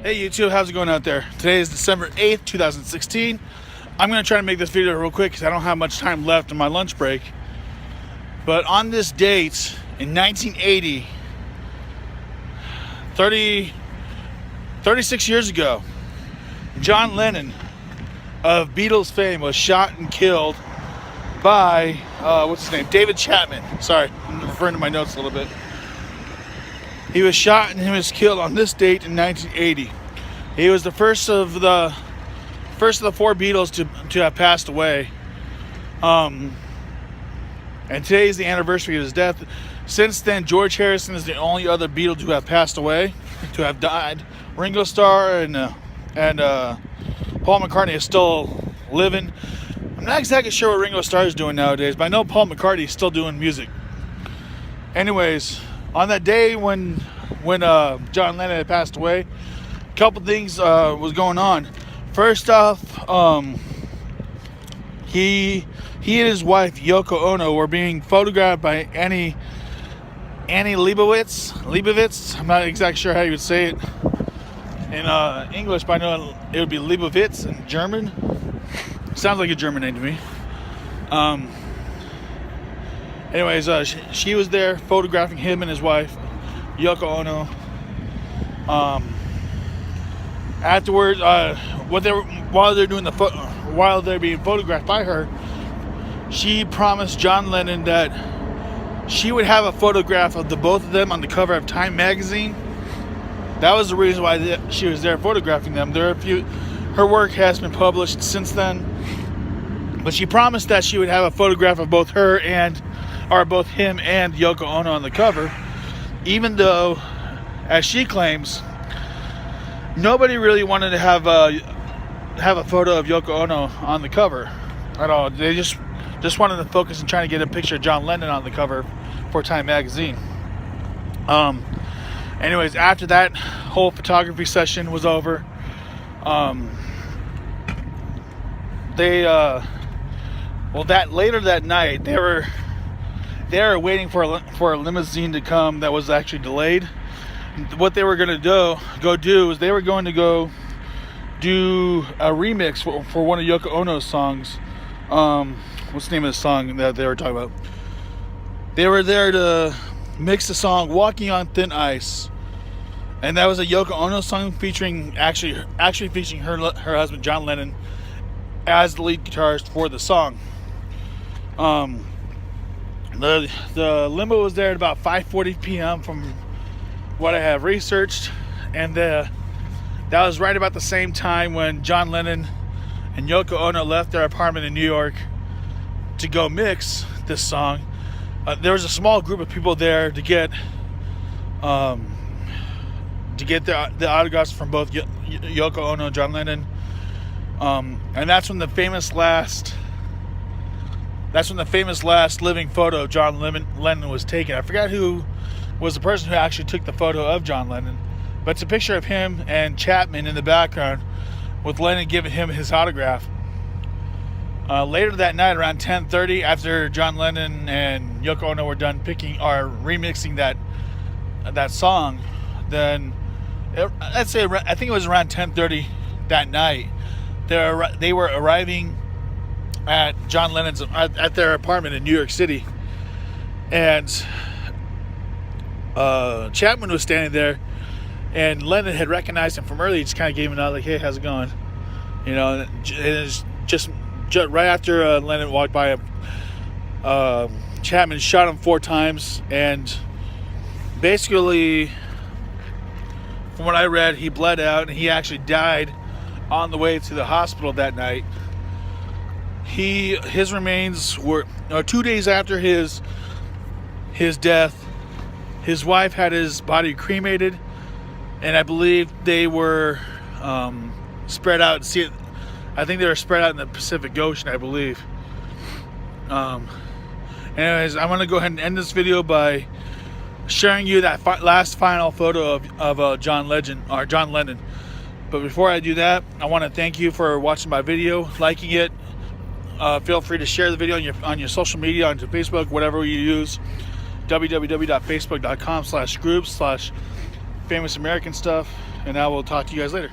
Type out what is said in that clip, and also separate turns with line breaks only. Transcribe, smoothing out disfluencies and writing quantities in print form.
Hey YouTube, how's it going out there? Today is December 8th, 2016. I'm going to try to make this video real quick because I don't have much time left in my lunch break. But on this date, in 1980, 36 years ago, John Lennon of Beatles fame was shot and killed by, what's his name? David Chapman. Sorry, I'm referring to my notes a little bit. He was shot and he was killed on this date in 1980. He was the first of the four Beatles to have passed away. And today is the anniversary of his death. Since then, George Harrison is the only other Beatle to have passed away, to have died. Ringo Starr and Paul McCartney is still living. I'm not exactly sure what Ringo Starr is doing nowadays, but I know Paul McCartney is still doing music. Anyways, on that day when John Lennon had passed away, a couple things was going on. First off, he and his wife Yoko Ono were being photographed by Annie Leibovitz. I'm not exactly sure how you would say it in English, but I know it would be Leibovitz in German. Sounds like a German name to me. Anyways, she was there photographing him and his wife, Yoko Ono. Afterwards, while they're being photographed by her, she promised John Lennon that she would have a photograph of the both of them on the cover of Time magazine. That was the reason why she was there photographing them. Her work has been published since then, but she promised that she would have a photograph of both him and Yoko Ono on the cover, even though, as she claims, nobody really wanted to have a photo of Yoko Ono on the cover at all. They just wanted to focus on trying to get a picture of John Lennon on the cover for Time magazine. Anyways, after that whole photography session was over, later that night they were waiting for a limousine to come that was actually delayed. What they were going to go do is they were going to go do a remix for one of Yoko Ono's songs. What's the name of the song that they were talking about? They were there to mix the song "Walking on Thin Ice," and that was a Yoko Ono song featuring her husband John Lennon as the lead guitarist for the song. The limo was there at about 5:40 p.m. from what I have researched, and that was right about the same time when John Lennon and Yoko Ono left their apartment in New York to go mix this song. There was a small group of people there to get the autographs from both Yoko Ono and John Lennon, and that's when the famous last living photo of John Lennon was taken. I forgot who was the person who actually took the photo of John Lennon, but it's a picture of him and Chapman in the background with Lennon giving him his autograph. Later that night, around 10:30, after John Lennon and Yoko Ono were done remixing that song, then I think it was around 10:30 that night, they were arriving at John Lennon's at their apartment in New York City, and Chapman was standing there, and Lennon had recognized him from earlier. He just kind of gave him a nod, like, "Hey, how's it going?" You know, and it's just right after Lennon walked by him, Chapman shot him 4 times, and basically, from what I read, he bled out, and he actually died on the way to the hospital that night. His remains were 2 days after his death. His wife had his body cremated, and I believe they were spread out. I think they were spread out in the Pacific Ocean, I believe. Anyways, I'm going to go ahead and end this video by sharing you that last final photo of John Lennon. But before I do that, I want to thank you for watching my video, liking it. Feel free to share the video on your social media, onto Facebook, whatever you use. www.facebook.com/groups/ famous American stuff, and I will talk to you guys later.